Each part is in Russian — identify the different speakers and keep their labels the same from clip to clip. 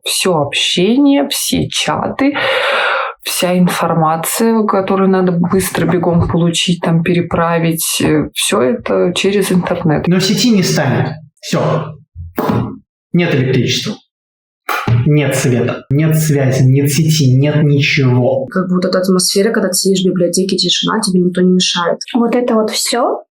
Speaker 1: все общение, все чаты, вся информация, которую надо быстро бегом получить, там, переправить, все это через интернет.
Speaker 2: Но сети не станет. Все. Нет электричества. Нет света, нет связи, нет сети, нет ничего.
Speaker 3: Как будто эта атмосфера, когда ты сидишь в библиотеке, тишина, тебе никто не мешает.
Speaker 4: Вот это вот все,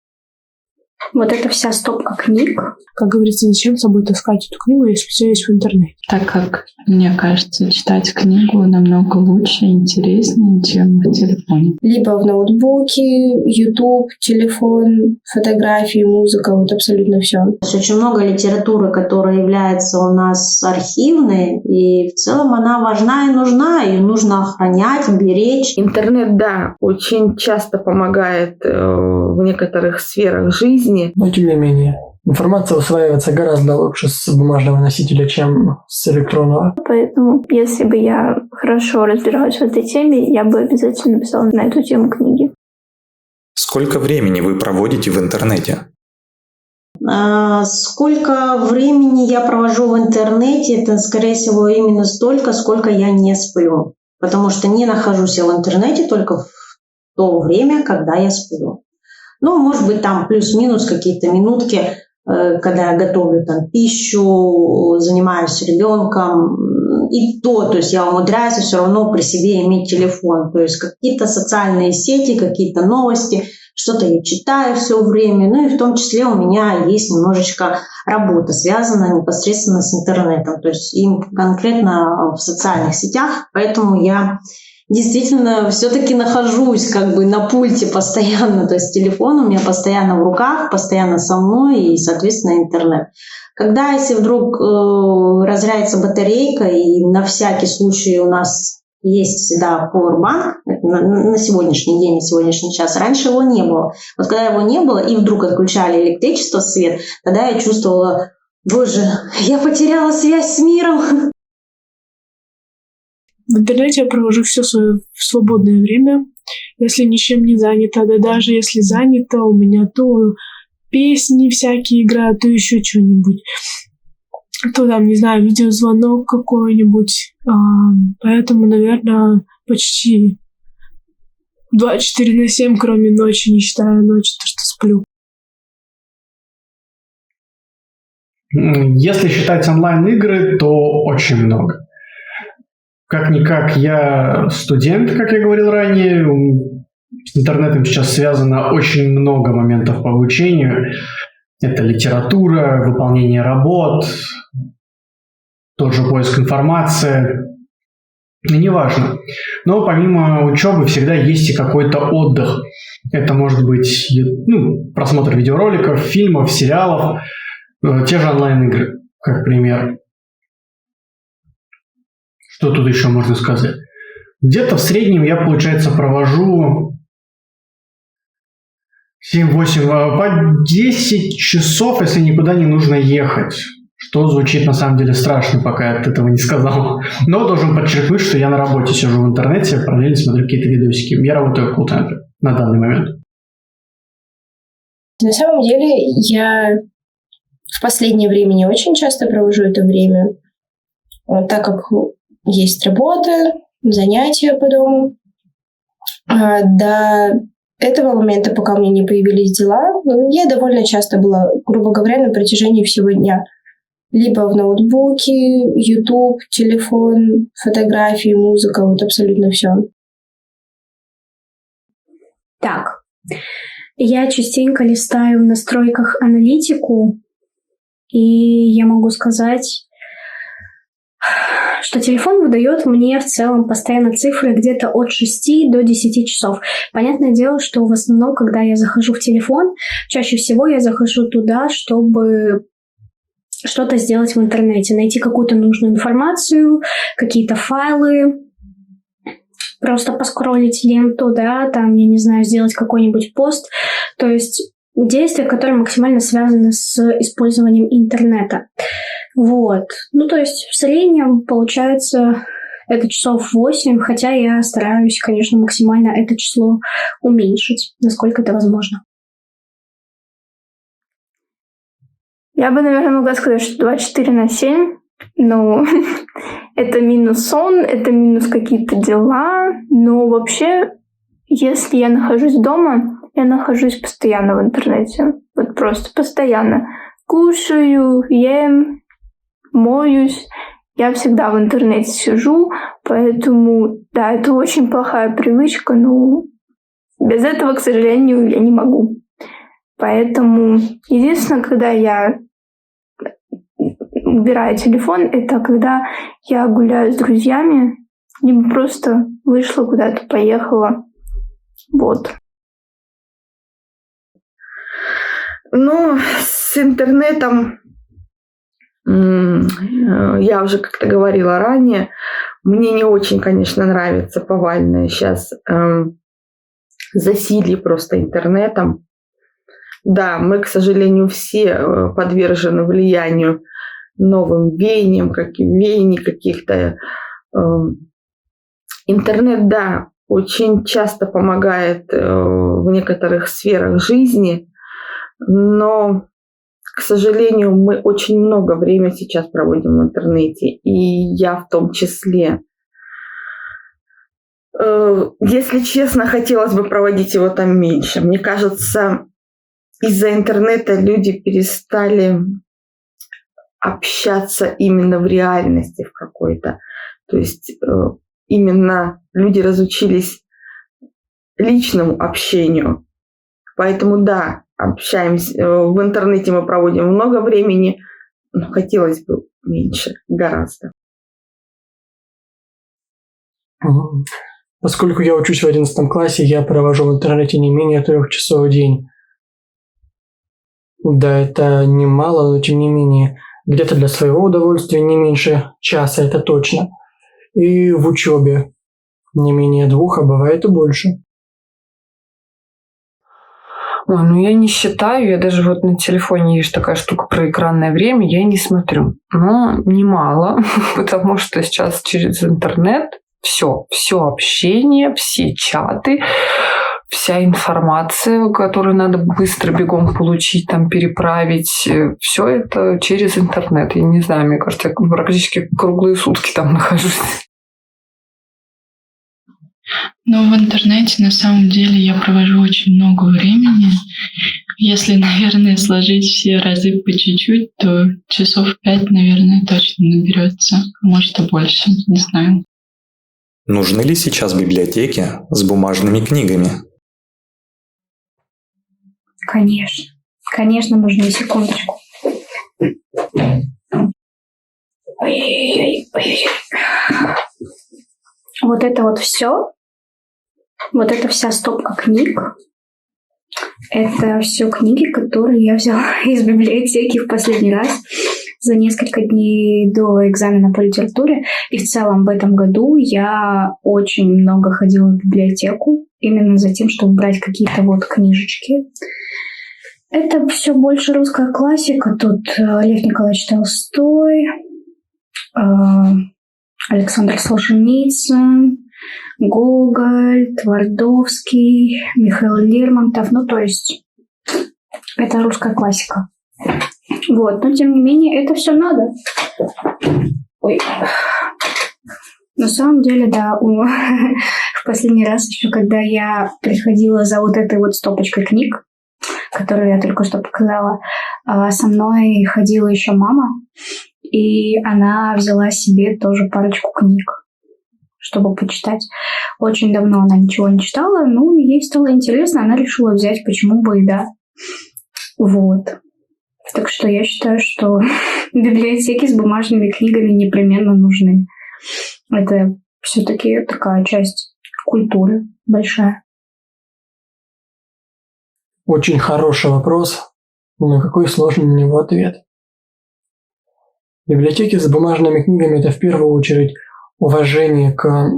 Speaker 4: вот эта вся стопка книг.
Speaker 5: Как говорится, зачем с собой таскать эту книгу, если все есть в интернете?
Speaker 6: Так как, мне кажется, читать книгу намного лучше и интереснее, чем в телефоне.
Speaker 7: Либо в ноутбуке, YouTube, телефон, фотографии, музыка, вот абсолютно все.
Speaker 8: Очень много литературы, которая является у нас архивной, и в целом она важна и нужна, ее нужно охранять, беречь.
Speaker 9: Интернет, да, очень часто помогает в некоторых сферах жизни.
Speaker 10: Но тем не менее, информация усваивается гораздо лучше с бумажного носителя, чем с электронного.
Speaker 4: Поэтому, если бы я хорошо разбиралась в этой теме, я бы обязательно писала на эту тему книги.
Speaker 11: Сколько времени вы проводите в интернете?
Speaker 8: Сколько времени я провожу в интернете, это, скорее всего, именно столько, сколько я не сплю. Потому что не нахожусь я в интернете только в то время, когда я сплю. Ну, может быть, там плюс-минус какие-то минутки, когда я готовлю там пищу, занимаюсь ребенком. И то есть я умудряюсь все равно при себе иметь телефон. То есть какие-то социальные сети, какие-то новости, что-то я читаю все время. Ну и в том числе у меня есть немножечко работа, связанная непосредственно с интернетом. То есть им конкретно в социальных сетях. Поэтому я действительно все-таки нахожусь как бы на пульте постоянно, то есть телефон у меня постоянно в руках, постоянно со мной и, соответственно, интернет. Когда, если вдруг разрядится батарейка, и на всякий случай у нас есть всегда powerbank, на сегодняшний день, на сегодняшний час, раньше его не было. Вот когда его не было, и вдруг отключали электричество, свет, тогда я чувствовала, боже, я потеряла связь с миром.
Speaker 5: В интернете я провожу все свое свободное время, если ничем не занята, да даже если занята, у меня то песни всякие играют, то еще что-нибудь, то там, не знаю, видеозвонок какой-нибудь, поэтому, наверное, почти 24/7, кроме ночи, не считая ночи, то, что сплю.
Speaker 2: Если считать онлайн-игры, то очень много. Как-никак я студент, как я говорил ранее. С интернетом сейчас связано очень много моментов по обучению. Это литература, выполнение работ, тот же поиск информации. Неважно. Но помимо учебы всегда есть и какой-то отдых. Это может быть просмотр видеороликов, фильмов, сериалов, те же онлайн-игры, как пример. Что тут еще можно сказать? Где-то в среднем я, получается, провожу 7-8, по 10 часов, если никуда не нужно ехать. Что звучит на самом деле страшно, пока я этого не сказал. Но должен подчеркнуть, что я на работе сижу в интернете, параллельно смотрю какие-то видосики. Я работаю в колл-центре на данный момент.
Speaker 7: На самом деле я в последнее время не очень часто провожу это время, так как есть работа, занятия по дому. До этого момента, пока у меня не появились дела, я довольно часто была, грубо говоря, на протяжении всего дня. Либо в ноутбуке, YouTube, телефон, фотографии, музыка, вот абсолютно все.
Speaker 4: Так, я частенько листаю в настройках аналитику, и я могу сказать, что телефон выдает мне в целом постоянно цифры где-то от 6 до 10 часов. Понятное дело, что в основном, когда я захожу в телефон, чаще всего я захожу туда, чтобы что-то сделать в интернете, найти какую-то нужную информацию, какие-то файлы, просто поскроллить ленту, да, там, я не знаю, сделать какой-нибудь пост. То есть действия, которые максимально связаны с использованием интернета. Вот. То есть в среднем получается это часов 8, хотя я стараюсь, конечно, максимально это число уменьшить, насколько это возможно.
Speaker 12: Я бы, наверное, могла сказать, что 24/7, Ну, это минус сон, это минус какие-то дела. Но вообще, если я нахожусь дома, я нахожусь постоянно в интернете. Вот просто постоянно. Кушаю, ем, моюсь. Я всегда в интернете сижу, поэтому, да, это очень плохая привычка, но без этого, к сожалению, я не могу. Поэтому единственное, когда я убираю телефон, это когда я гуляю с друзьями, либо просто вышла куда-то, поехала. Вот.
Speaker 9: Ну, с интернетом, я уже как-то говорила ранее, мне не очень, конечно, нравится повальное сейчас засилье просто интернетом. Да, мы, к сожалению, все подвержены влиянию новым веяниям, веяний каких-то. Интернет, да, очень часто помогает в некоторых сферах жизни, но, к сожалению, мы очень много времени сейчас проводим в интернете, и я в том числе. Если честно, хотелось бы проводить его там меньше. Мне кажется, из-за интернета люди перестали общаться именно в реальности в какой-то. То есть именно люди разучились личному общению. Поэтому да, общаемся. В интернете мы проводим много времени, но хотелось бы меньше, гораздо.
Speaker 10: Поскольку я учусь в 11 классе, я провожу в интернете не менее 3 часов в день. Да, это немало, но тем не менее, где-то для своего удовольствия не меньше часа, это точно. И в учебе не менее 2, а бывает и больше.
Speaker 1: Ой, ну я не считаю, я даже вот на телефоне есть такая штука про экранное время, я не смотрю. Но немало, потому что сейчас через интернет все общение, все чаты, вся информация, которую надо быстро бегом получить, там переправить, все это через интернет. Я не знаю, мне кажется, я практически круглые сутки там нахожусь.
Speaker 6: Ну, в интернете на самом деле я провожу очень много времени. Если, наверное, сложить все разы по чуть-чуть, то часов 5, наверное, точно наберется. Может, и больше, не знаю.
Speaker 11: Нужны ли сейчас библиотеки с бумажными книгами?
Speaker 4: Конечно. Конечно, нужны. Секундочку. Вот это вот все. Вот эта вся стопка книг. Это все книги, которые я взяла из библиотеки в последний раз за несколько дней до экзамена по литературе. И в целом в этом году я очень много ходила в библиотеку именно за тем, чтобы брать какие-то вот книжечки. Это все больше русская классика. Тут Лев Николаевич Толстой, Александр Солженицын, Гоголь, Твардовский, Михаил Лермонтов. Ну, то есть это русская классика. Вот, но тем не менее, это все надо. Ой. На самом деле, да, в последний раз еще, когда я приходила за вот этой вот стопочкой книг, которую я только что показала, со мной ходила еще мама, и она взяла себе тоже парочку книг, чтобы почитать. Очень давно она ничего не читала, но ей стало интересно, она решила взять, почему бы и да. Вот. Так что я считаю, что библиотеки с бумажными книгами непременно нужны. Это все-таки такая часть культуры большая.
Speaker 10: Очень хороший вопрос, но какой сложный на него ответ. Библиотеки с бумажными книгами – это в первую очередь уважение к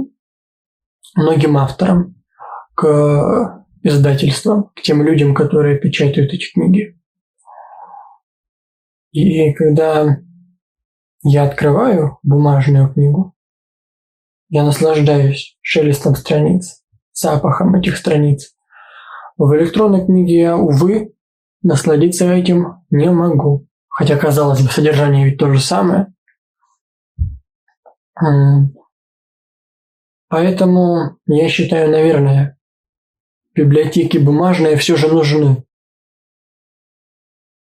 Speaker 10: многим авторам, к издательствам, к тем людям, которые печатают эти книги. И когда я открываю бумажную книгу, я наслаждаюсь шелестом страниц, запахом этих страниц. В электронной книге я, увы, насладиться этим не могу. Хотя, казалось бы, содержание ведь то же самое. Поэтому я считаю, наверное, библиотеки бумажные все же нужны.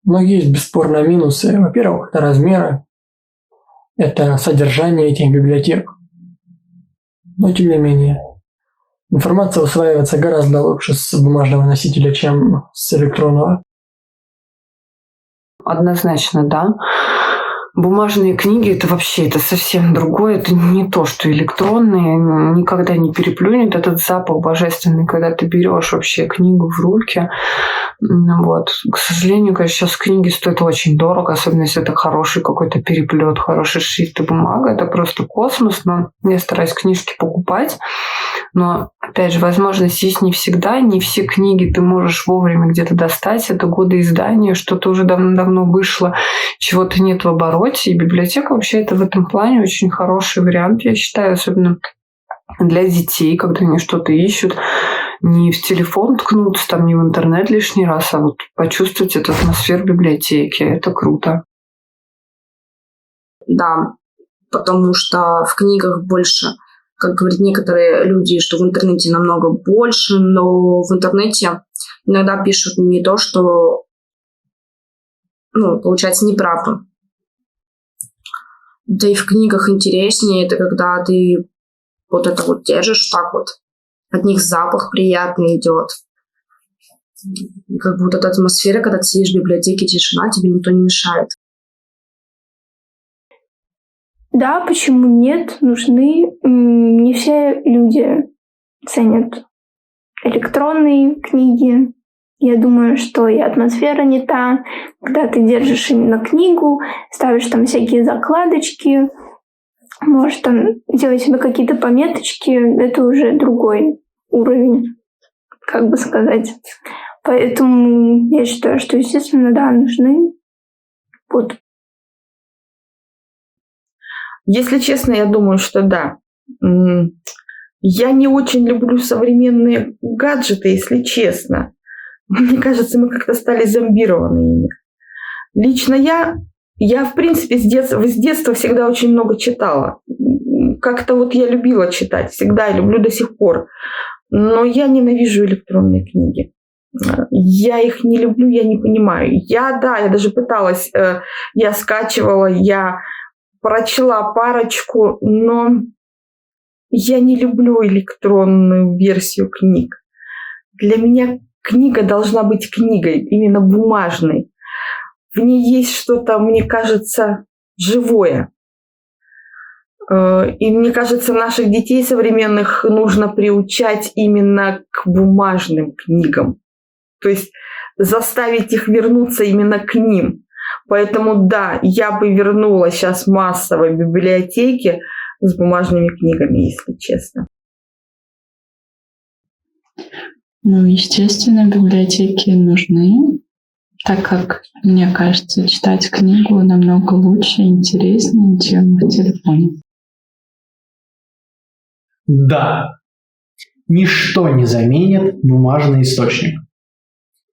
Speaker 10: Но есть бесспорно минусы. Во-первых, это размеры, это содержание этих библиотек. Но тем не менее, информация усваивается гораздо лучше с бумажного носителя, чем с электронного.
Speaker 1: Однозначно, да. Бумажные книги это вообще это совсем другое, это не то, что электронные, никогда не переплюнет этот запах божественный, когда ты берешь вообще книгу в руки. Вот. К сожалению, конечно, сейчас книги стоят очень дорого, особенно если это хороший какой-то переплет, хороший шрифт и бумага, это просто космос, но я стараюсь книжки покупать. Но, опять же, возможность есть не всегда, не все книги ты можешь вовремя где-то достать, это годы издания, что-то уже давно вышло, чего-то нет в обороте, и библиотека вообще это в этом плане очень хороший вариант, я считаю, особенно для детей, когда они что-то ищут, не в телефон ткнуться, там, не в интернет лишний раз, а вот почувствовать эту атмосферу библиотеки, это круто.
Speaker 3: Да, потому что в книгах больше, как говорят некоторые люди, что в интернете намного больше, но в интернете иногда пишут не то, что, получается, неправду. Да и в книгах интереснее, это когда ты вот это вот держишь так вот, от них запах приятный идет. И как будто эта атмосфера, когда ты сидишь в библиотеке, тишина, тебе никто не мешает.
Speaker 12: Да, почему нет? Нужны. Не все люди ценят электронные книги. Я думаю, что и атмосфера не та. Когда ты держишь именно книгу, ставишь там всякие закладочки, можешь там делать себе какие-то пометочки, это уже другой уровень, как бы сказать. Поэтому я считаю, что, естественно, да, нужны. Вот.
Speaker 9: Если честно, я думаю, что да. Я не очень люблю современные гаджеты, если честно. Мне кажется, мы как-то стали зомбированы ими. Лично я в принципе, с детства всегда очень много читала. Как-то вот я любила читать, всегда и люблю до сих пор. Но я ненавижу электронные книги. Я их не люблю, я не понимаю. Я даже пыталась, я скачивала, я прочла парочку, но я не люблю электронную версию книг. Для меня книга должна быть книгой, именно бумажной. В ней есть что-то, мне кажется, живое. И мне кажется, наших детей современных нужно приучать именно к бумажным книгам. То есть заставить их вернуться именно к ним. Поэтому да, я бы вернула сейчас массово библиотеки с бумажными книгами, если честно.
Speaker 6: Естественно, библиотеки нужны, так как, мне кажется, читать книгу намного лучше и интереснее, чем в телефоне.
Speaker 2: Да, ничто не заменит бумажный источник.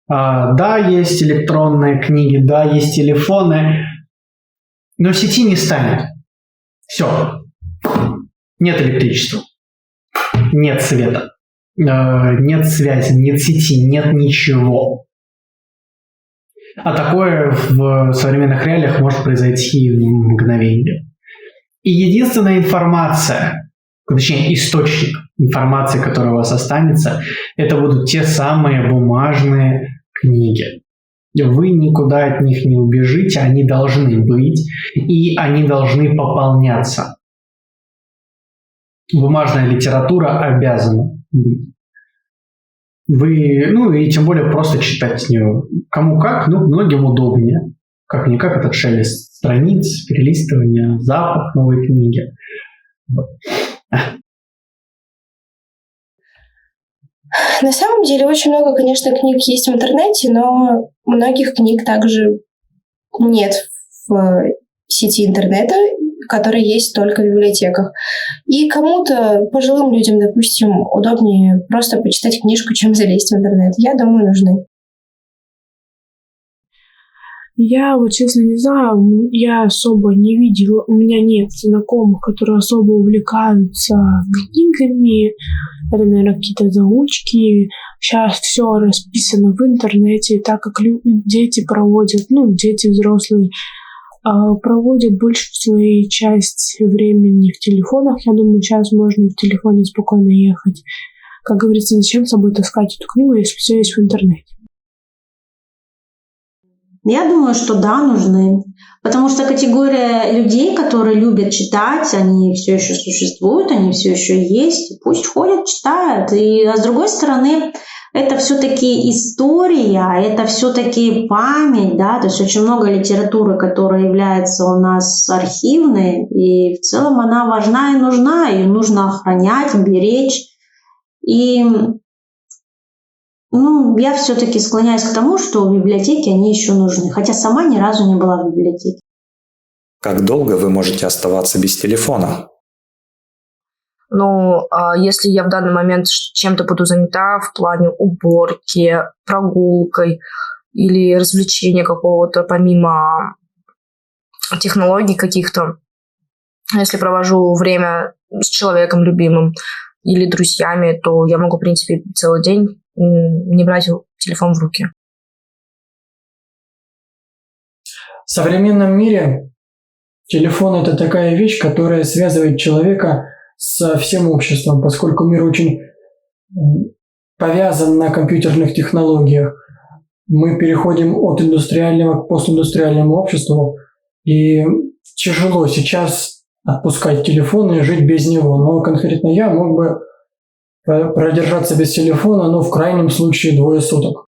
Speaker 2: Да, есть электронные книги, да, есть телефоны, но сети не станет. Все. Нет электричества, нет света, нет связи, нет сети, нет ничего. А такое в современных реалиях может произойти в мгновение. И единственная информация, точнее источник информации, которая у вас останется, это будут те самые бумажные книги. Вы никуда от них не убежите, они должны быть, и они должны пополняться. Бумажная литература обязана быть. И тем более просто читать с нее. Кому как, многим удобнее. Как-никак этот шелест страниц, перелистывание, запах новой книги.
Speaker 7: На самом деле очень много, конечно, книг есть в интернете, но многих книг также нет в сети интернета, которые есть только в библиотеках. И кому-то, пожилым людям, допустим, удобнее просто почитать книжку, чем залезть в интернет. Я думаю, нужны.
Speaker 5: Я вот честно не знаю, я особо не видела, у меня нет знакомых, которые особо увлекаются книгами, это, наверное, какие-то заучки. Сейчас все расписано в интернете, и так как дети проводят, дети взрослые, проводят большую свою часть времени в телефонах. Я думаю, сейчас можно и в телефоне спокойно ехать. Как говорится, зачем с собой таскать эту книгу, если все есть в интернете?
Speaker 8: Я думаю, что да, нужны. Потому что категория людей, которые любят читать, они все еще существуют, они все еще есть. Пусть ходят, читают. А с другой стороны, это все-таки история, это все-таки память, да, то есть очень много литературы, которая является у нас архивной, и в целом она важна и нужна, ее нужно охранять, беречь. И я все-таки склоняюсь к тому, что библиотеки, они еще нужны, хотя сама ни разу не была в библиотеке.
Speaker 11: Как долго вы можете оставаться без телефона?
Speaker 3: Если я в данный момент чем-то буду занята в плане уборки, прогулкой или развлечения какого-то помимо технологий каких-то, если провожу время с человеком любимым или друзьями, то я могу, в принципе, целый день не брать телефон в руки.
Speaker 10: В современном мире телефон – это такая вещь, которая связывает человека со всем обществом, поскольку мир очень повязан на компьютерных технологиях. Мы переходим от индустриального к постиндустриальному обществу, и тяжело сейчас отпускать телефон и жить без него. Но конкретно я мог бы продержаться без телефона, в крайнем случае 2 суток.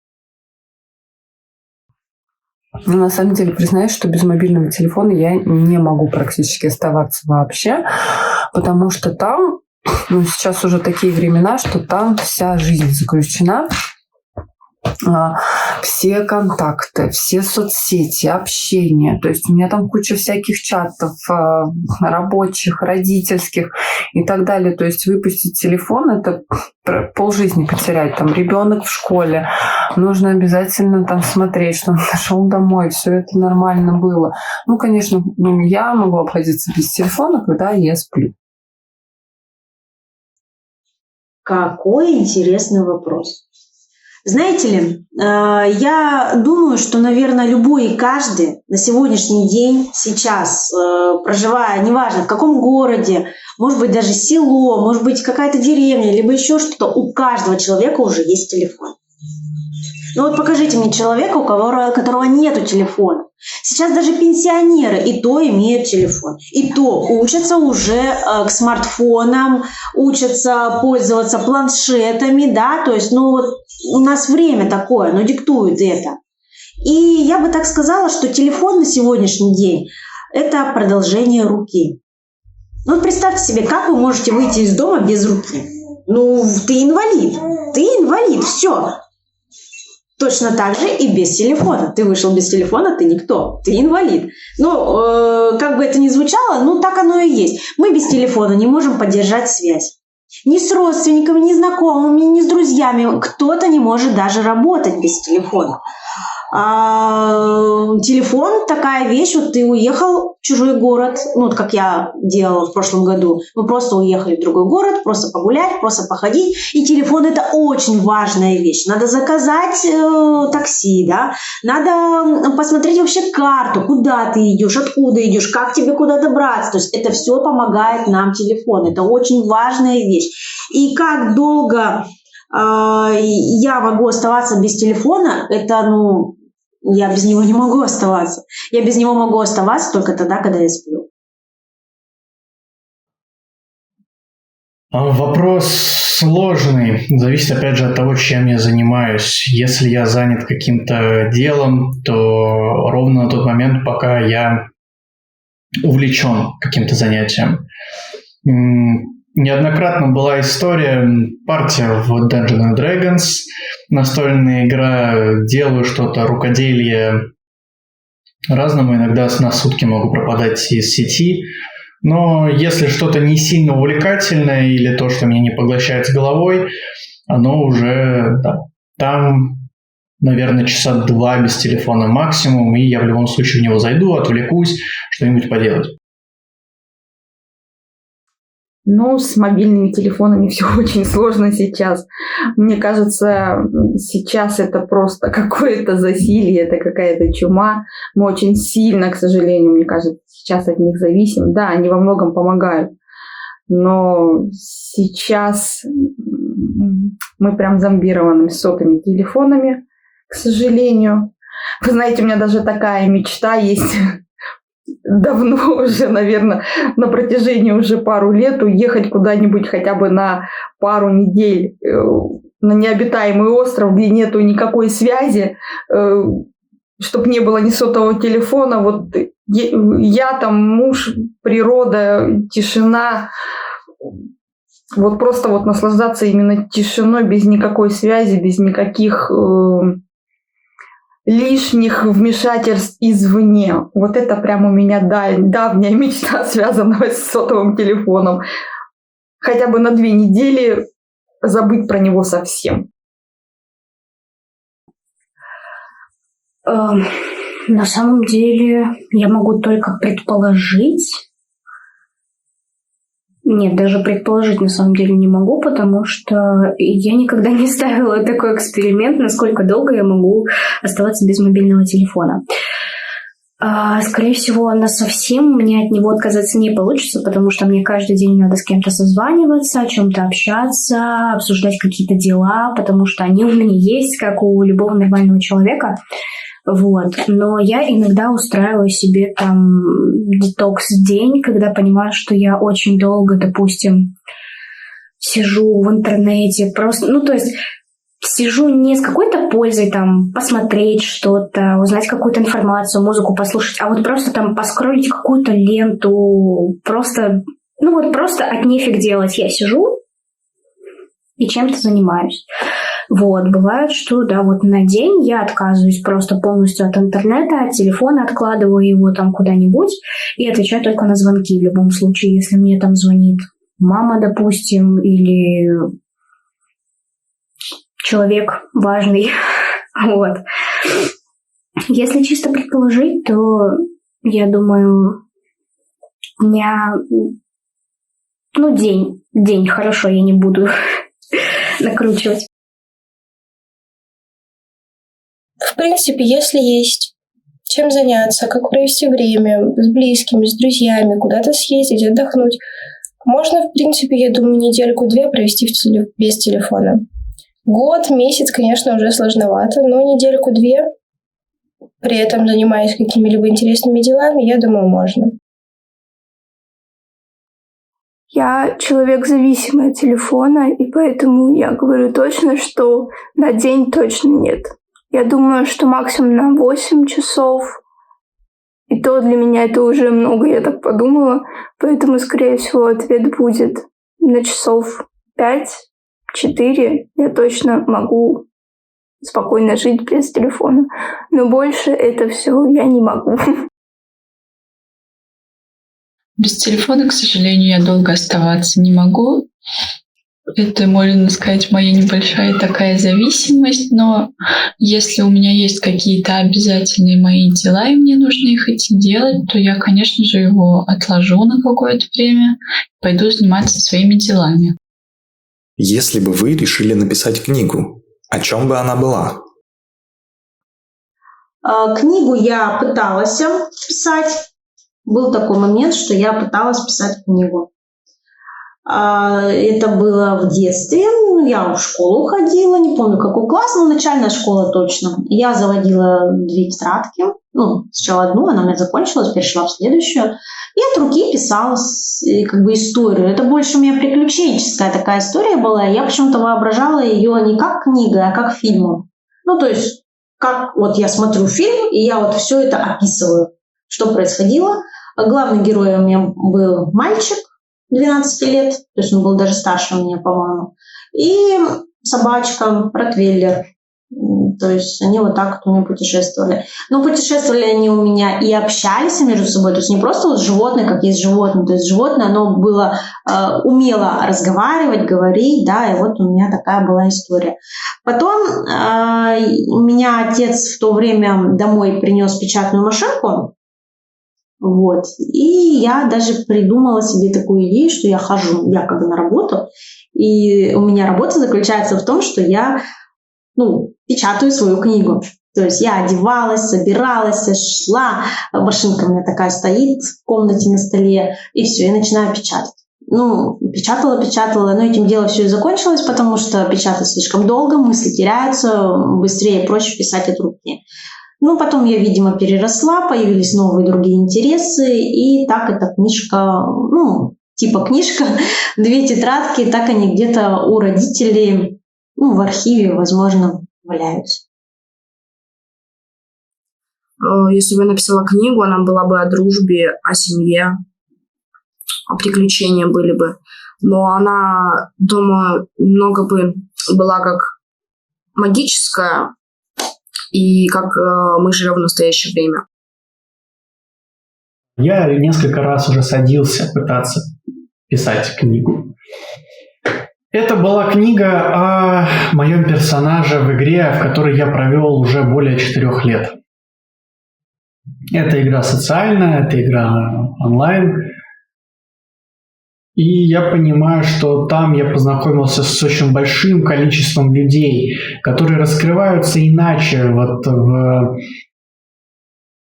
Speaker 1: На самом деле, признаюсь, что без мобильного телефона я не могу практически оставаться вообще, потому что там, сейчас уже такие времена, что там вся жизнь заключена. Все контакты, все соцсети, общение. То есть у меня там куча всяких чатов рабочих, родительских и так далее. То есть выпустить телефон — это полжизни потерять. Там ребенок в школе, нужно обязательно там смотреть, что он дошел домой, все это нормально было. Конечно, я могу обходиться без телефона, когда я сплю.
Speaker 8: Какой интересный вопрос. Знаете ли, я думаю, что, наверное, любой и каждый на сегодняшний день, сейчас, проживая, неважно в каком городе, может быть, даже село, может быть, какая-то деревня, либо еще что-то, у каждого человека уже есть телефон. Покажите мне человека, у которого нету телефона. Сейчас даже пенсионеры и то имеют телефон. И то учатся уже к смартфонам, учатся пользоваться планшетами, да, то есть, у нас время такое, диктует это. И я бы так сказала, что телефон на сегодняшний день – это продолжение руки. Представьте себе, как вы можете выйти из дома без руки. Ты инвалид, все. Точно так же и без телефона. Ты вышел без телефона, ты никто, ты инвалид. Как бы это ни звучало, так оно и есть. Мы без телефона не можем поддержать связь. Ни с родственниками, ни с знакомыми, ни с друзьями. Кто-то не может даже работать без телефона. Телефон такая вещь, ты уехал в чужой город, как я делала в прошлом году. Мы просто уехали в другой город, просто погулять, просто походить. И телефон — это очень важная вещь. Надо заказать такси, да? Надо посмотреть вообще карту, куда ты идешь, откуда идешь, как тебе куда добраться. То есть это все помогает нам телефон. Это очень важная вещь. И как долго я могу оставаться без телефона, это, я без него не могу оставаться. Я без него могу оставаться только тогда, когда я сплю.
Speaker 2: Вопрос сложный. Зависит, опять же, от того, чем я занимаюсь. Если я занят каким-то делом, то ровно на тот момент, пока я увлечен каким-то занятием. Неоднократно была история, партия в Dungeons & Dragons, настольная игра, делаю что-то, рукоделие разному, иногда на сутки могу пропадать из сети, но если что-то не сильно увлекательное или то, что меня не поглощает с головой, оно уже там наверное, часа 2 без телефона максимум, и я в любом случае в него зайду, отвлекусь, что-нибудь поделать.
Speaker 9: Ну, с мобильными телефонами все очень сложно сейчас. Мне кажется, сейчас это просто какое-то засилье, это какая-то чума. Мы очень сильно, к сожалению, мне кажется, сейчас от них зависим. Да, они во многом помогают, но сейчас мы прям зомбированы сотовыми телефонами, к сожалению. Вы знаете, у меня даже такая мечта есть давно уже, наверное, на протяжении уже пару лет уехать куда-нибудь хотя бы на пару недель на необитаемый остров, где нету никакой связи, чтобы не было ни сотового телефона. Вот я там, муж, природа, тишина. Вот просто вот наслаждаться именно тишиной, без никакой связи, без никаких лишних вмешательств извне. Вот это прям у меня давняя мечта, связанная с сотовым телефоном. Хотя бы на 2 недели забыть про него совсем.
Speaker 4: На самом деле я могу только предположить. Нет, даже предположить на самом деле не могу, потому что я никогда не ставила такой эксперимент, насколько долго я могу оставаться без мобильного телефона. Скорее всего, насовсем у меня от него отказаться не получится, потому что мне каждый день надо с кем-то созваниваться, о чем-то общаться, обсуждать какие-то дела, потому что они у меня есть, как у любого нормального человека. Вот. Но я иногда устраиваю себе там детокс-день, когда понимаю, что я очень долго, допустим, сижу в интернете, просто, то есть сижу не с какой-то пользой там посмотреть что-то, узнать какую-то информацию, музыку послушать, а вот просто там поскроллить какую-то ленту, просто от нефиг делать. Я сижу и чем-то занимаюсь. Вот, бывает, что, да, вот на день я отказываюсь просто полностью от интернета, от телефона, откладываю его там куда-нибудь и отвечаю только на звонки в любом случае, если мне там звонит мама, допустим, или человек важный. Вот. Если чисто предположить, то я думаю, у меня, день, хорошо, я не буду накручивать.
Speaker 7: В принципе, если есть чем заняться, как провести время с близкими, с друзьями, куда-то съездить, отдохнуть, можно, в принципе, я думаю, 1-2 провести без телефона. Год, месяц, конечно, уже сложновато, но 1-2, при этом занимаясь какими-либо интересными делами, я думаю, можно.
Speaker 12: Я человек зависимый от телефона, и поэтому я говорю точно, что на день точно нет. Я думаю, что максимум на 8 часов. И то для меня это уже много, я так подумала. Поэтому, скорее всего, ответ будет на часов 5-4. Я точно могу спокойно жить без телефона. Но больше это все я не могу.
Speaker 6: Без телефона, к сожалению, я долго оставаться не могу. Это, можно сказать, моя небольшая такая зависимость, но если у меня есть какие-то обязательные мои дела, и мне нужно их идти делать, то я, конечно же, его отложу на какое-то время, пойду заниматься своими делами.
Speaker 11: Если бы вы решили написать книгу, о чем бы она была?
Speaker 8: Книгу я пыталась писать. Был такой момент, что я пыталась писать книгу. Это было в детстве. Я в школу ходила, не помню, какой класс, но начальная школа точно. Я заводила 2 тетрадки. Сначала одну, она у меня закончилась, перешла в следующую. И от руки писала историю. Это больше у меня приключенческая такая история была. Я почему-то воображала ее не как книга, а как фильмом. То есть, как вот я смотрю фильм, и я вот все это описываю, что происходило. Главный герой у меня был мальчик 12 лет, то есть он был даже старше меня, по-моему. И собачка, ротвейлер, То есть они вот так вот у меня путешествовали. Но путешествовали они у меня и общались между собой. То есть не просто вот животное, как есть животное. То есть животное, оно было умело разговаривать, говорить, да, и вот у меня такая была история. Потом у меня отец в то время домой принес печатную машинку. Вот. И я даже придумала себе такую идею, что я хожу якобы на работу, и у меня работа заключается в том, что я печатаю свою книгу. То есть я одевалась, собиралась, шла, машинка у меня такая стоит в комнате на столе, и все, я начинаю печатать. Печатала, но этим дело все и закончилось, потому что печатать слишком долго, мысли теряются, быстрее и проще писать от руки. Потом я, видимо, переросла, появились новые другие интересы, и так эта книжка, типа книжка, 2 тетрадки, так они где-то у родителей, в архиве, возможно, валяются.
Speaker 3: Если бы я написала книгу, она была бы о дружбе, о семье, приключения были бы. Но она, думаю, немного бы была как магическая, и как мы живем в настоящее время.
Speaker 2: Я несколько раз уже садился пытаться писать книгу. Это была книга о моем персонаже в игре, в которой я провел уже более 4 лет. Это игра социальная, это игра онлайн. И я понимаю, что там я познакомился с очень большим количеством людей, которые раскрываются иначе вот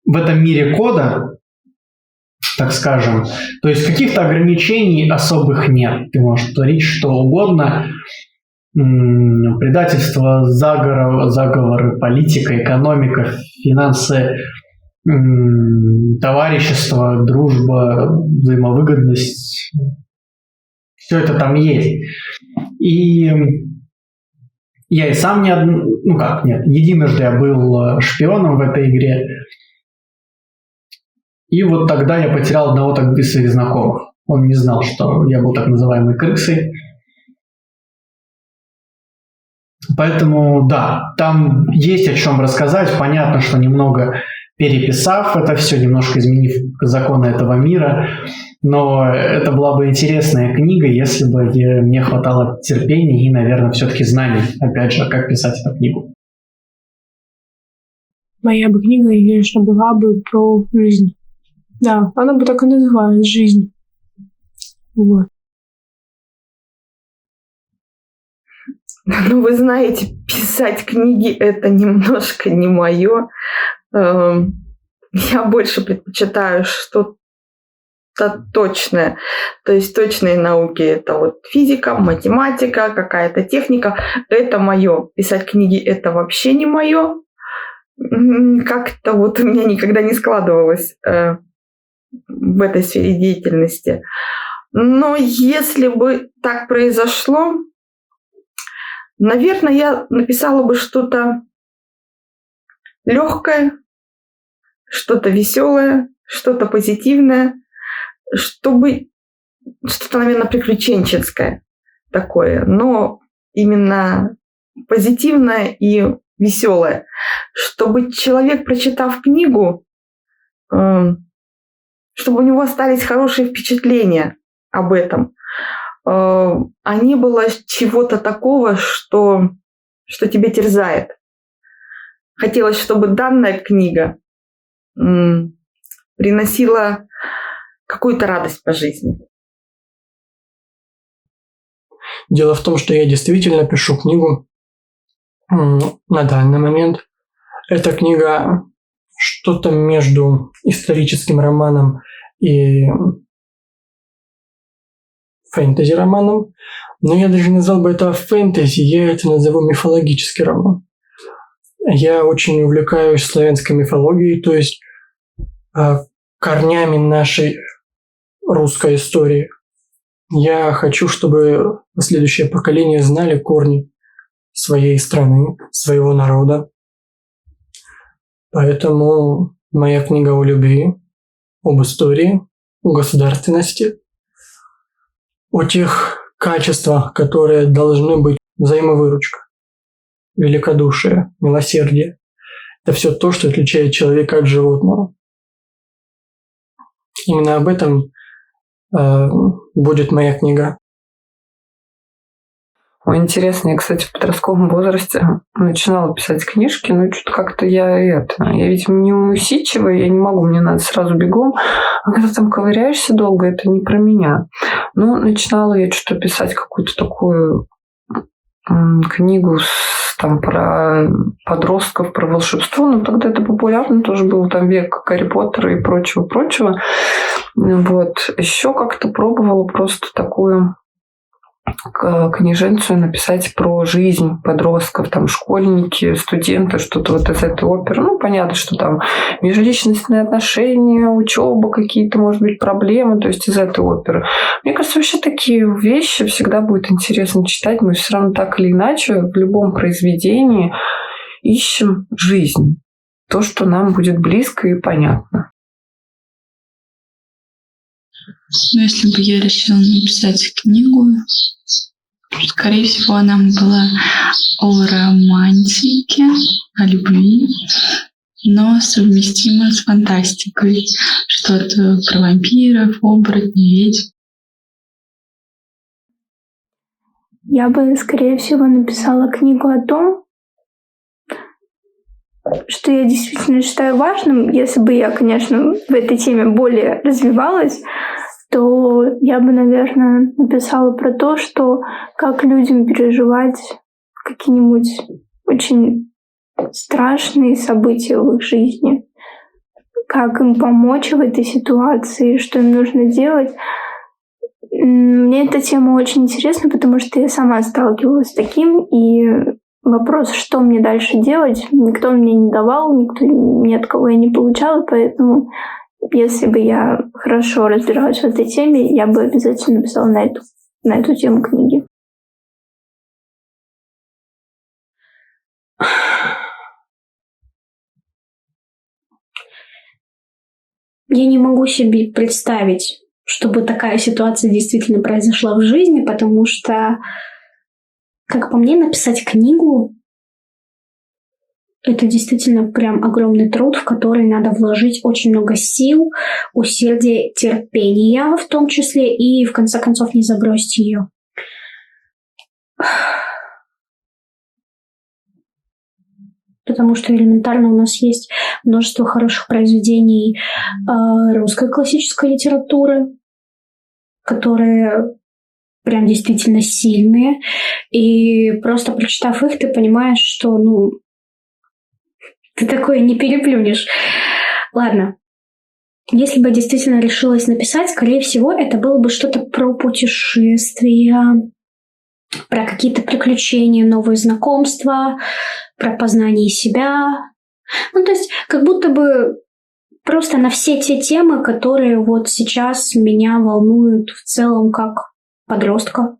Speaker 2: в этом мире кода, так скажем. То есть каких-то ограничений особых нет. Ты можешь творить что угодно. Предательство, заговоры, политика, экономика, финансы, товарищество, дружба, взаимовыгодность. Все это там есть. И я и сам единожды я был шпионом в этой игре. И вот тогда я потерял одного из своих знакомых. Он не знал, что я был так называемой крысой. Поэтому, да, там есть о чем рассказать. Понятно, что немного переписав это все, немножко изменив законы этого мира. Но это была бы интересная книга, если бы мне хватало терпения и, наверное, все-таки знаний, опять же, как писать эту книгу.
Speaker 5: Моя бы книга, конечно, была бы про жизнь. Да, она бы так и называлась «Жизнь». Вот.
Speaker 9: Вы знаете, писать книги – это немножко не мое. Я больше предпочитаю что-то точное. То есть точные науки – это вот физика, математика, какая-то техника. Это мое. Писать книги – это вообще не мое. Как-то вот у меня никогда не складывалось в этой сфере деятельности. Но если бы так произошло, наверное, я написала бы что-то легкое, что-то веселое, что-то позитивное, чтобы что-то, наверное, приключенческое такое, но именно позитивное и веселое, чтобы человек, прочитав книгу, чтобы у него остались хорошие впечатления об этом, а не было чего-то такого, что тебя терзает. Хотелось, чтобы данная книга приносила какую-то радость по жизни.
Speaker 10: Дело в том, что я действительно пишу книгу на данный момент. Эта книга что-то между историческим романом и фэнтези-романом. Но я даже не назвал бы это фэнтези, я это назову мифологический роман. Я очень увлекаюсь славянской мифологией, то есть корнями нашей русской истории. Я хочу, чтобы следующее поколение знали корни своей страны, своего народа. Поэтому моя книга о любви, об истории, о государственности, о тех качествах, которые должны быть взаимовыручка. великодушие, милосердие. Это все то, что отличает человека от животного. Именно об этом будет моя книга.
Speaker 1: Ой, интересно, я, кстати, в подростковом возрасте начинала писать книжки, но что-то как-то я, видимо, не усидчивая, я не могу, мне надо сразу бегом. А когда там ковыряешься долго, это не про меня. Но начинала я что-то писать, какую-то такую книгу про подростков, про волшебство. Но тогда это популярно тоже был, там век Гарри Поттера и прочего-прочего. Вот. Еще как-то пробовала просто такую книженцию написать про жизнь подростков, там школьники, студенты, что-то вот из этой оперы. Ну, понятно, что там межличностные отношения, учеба, какие-то, может быть, проблемы, то есть из этой оперы. Мне кажется, вообще такие вещи всегда будет интересно читать. Мы все равно так или иначе в любом произведении ищем жизнь. То, что нам будет близко и понятно.
Speaker 6: Но если бы я решила написать книгу, скорее всего, она была о романтике, о любви, но совместимо с фантастикой. Что-то про вампиров, оборотней, ведьм.
Speaker 12: Я бы, скорее всего, написала книгу о том, что я действительно считаю важным. Если бы я, конечно, в этой теме более развивалась, то я бы, наверное, написала про то, что как людям переживать какие-нибудь очень страшные события в их жизни, как им помочь в этой ситуации, что им нужно делать. Мне эта тема очень интересна, потому что я сама сталкивалась с таким, и вопрос, что мне дальше делать, никто мне не давал, никто ни от кого я не получала, поэтому если бы я хорошо разбиралась в этой теме, я бы обязательно написала на эту тему книги.
Speaker 4: Я не могу себе представить, чтобы такая ситуация действительно произошла в жизни, потому что, как по мне, написать книгу — это действительно прям огромный труд, в который надо вложить очень много сил, усердия, терпения в том числе, и в конце концов не забросить ее. Потому что элементарно у нас есть множество хороших произведений русской классической литературы, которые прям действительно сильные. И просто прочитав их, ты понимаешь, что, ты такое не переплюнешь. Ладно. Если бы я действительно решилась написать, скорее всего, это было бы что-то про путешествия, про какие-то приключения, новые знакомства, про познание себя. То есть как будто бы просто на все те темы, которые вот сейчас меня волнуют в целом как подростка,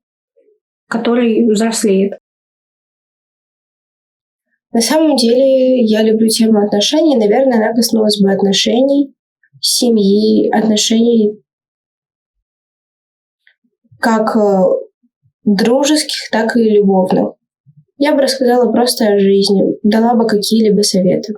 Speaker 4: который взрослеет.
Speaker 7: На самом деле я люблю тему отношений. Наверное, она коснулась бы отношений, семьи, отношений как дружеских, так и любовных. Я бы рассказала просто о жизни, дала бы какие-либо советы.